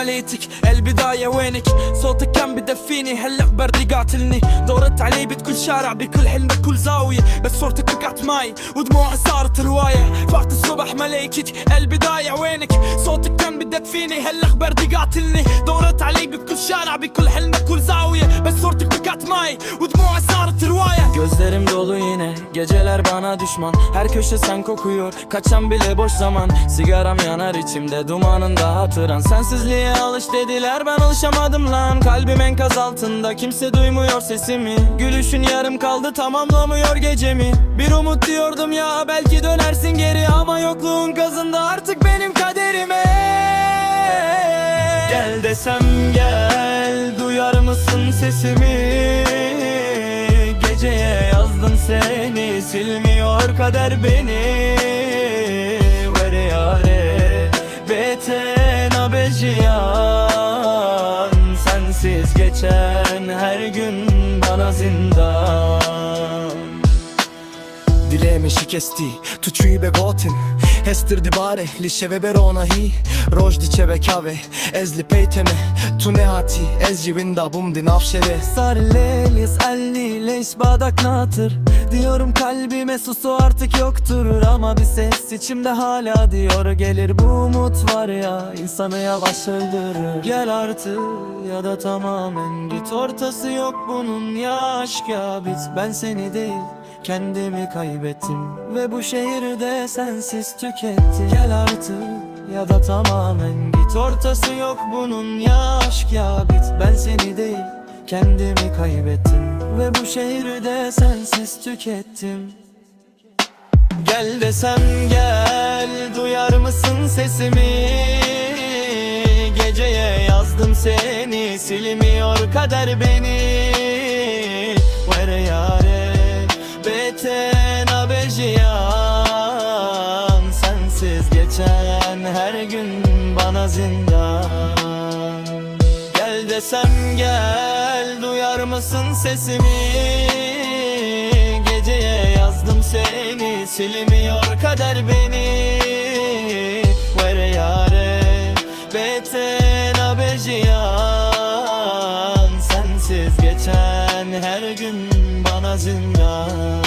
عليتك البداية وينك صوتك كان بدفيني هلا بردي قاتلني دورت علي بكل شارع بكل حلم بكل زاوية بس صورتك رجعت معي ودموعي صارت رواية فقت الصبح ملايكتي البداية وينك صوتك كان بدفيني هلا بردي قاتلني دورت علي بكل شارع bikul حلم bikul zaviye ve sortuk katmayı udmuğa sarı rivaya. Gözlerim dolu yine geceler bana düşman her köşe sen kokuyor kaçan bile boş zaman sigaram yanar içimde dumanında hatıran sensizliğe alış dediler ben alışamadım lan kalbim enkaz altında kimse duymuyor sesimi gülüşün yarım kaldı tamamlamıyor gecemi bir umut diyordum ya belki dönersin geri ama yokluğun kazındı artık benim kaderime. Gel desem gel duyar mısın sesimi geceye yazdım seni silmiyor kader beni vere yare beten abeciyan sensiz geçen her gün bana zindan Dileğimi şikesti, tu qy begotin Hestër dibare, lishe ve berona hi Roj di qeve kave, ez li pejteme Tu ne hati, ez jivinda bum din afşere Sarılel yes'alni leş badak natır Diyorum kalbime susu artık yoktur Ama bir ses içimde hala diyor Gelir bu umut var ya insanı yavaş öldürür Gel artık ya da tamamen git Ortası yok bunun ya aşk ya bit Ben seni değil kendimi kaybettim Ve bu şehirde sensiz tükettim Gel artık ya da tamamen git Ortası yok bunun ya aşk ya bit Ben seni değil kendimi kaybettim Ve bu şehirde sensiz tükettim Gel desem gel duyar mısın sesimi Geceye yazdım seni silmiyor kader beni Vere yare beten abeciyan Sensiz geçen her gün bana zindan Gel desem gel duyar mısın sesimi Geceye yazdım seni silmiyor kader beni Vere yare beten abeciyan Sensiz geçen her gün bana zindan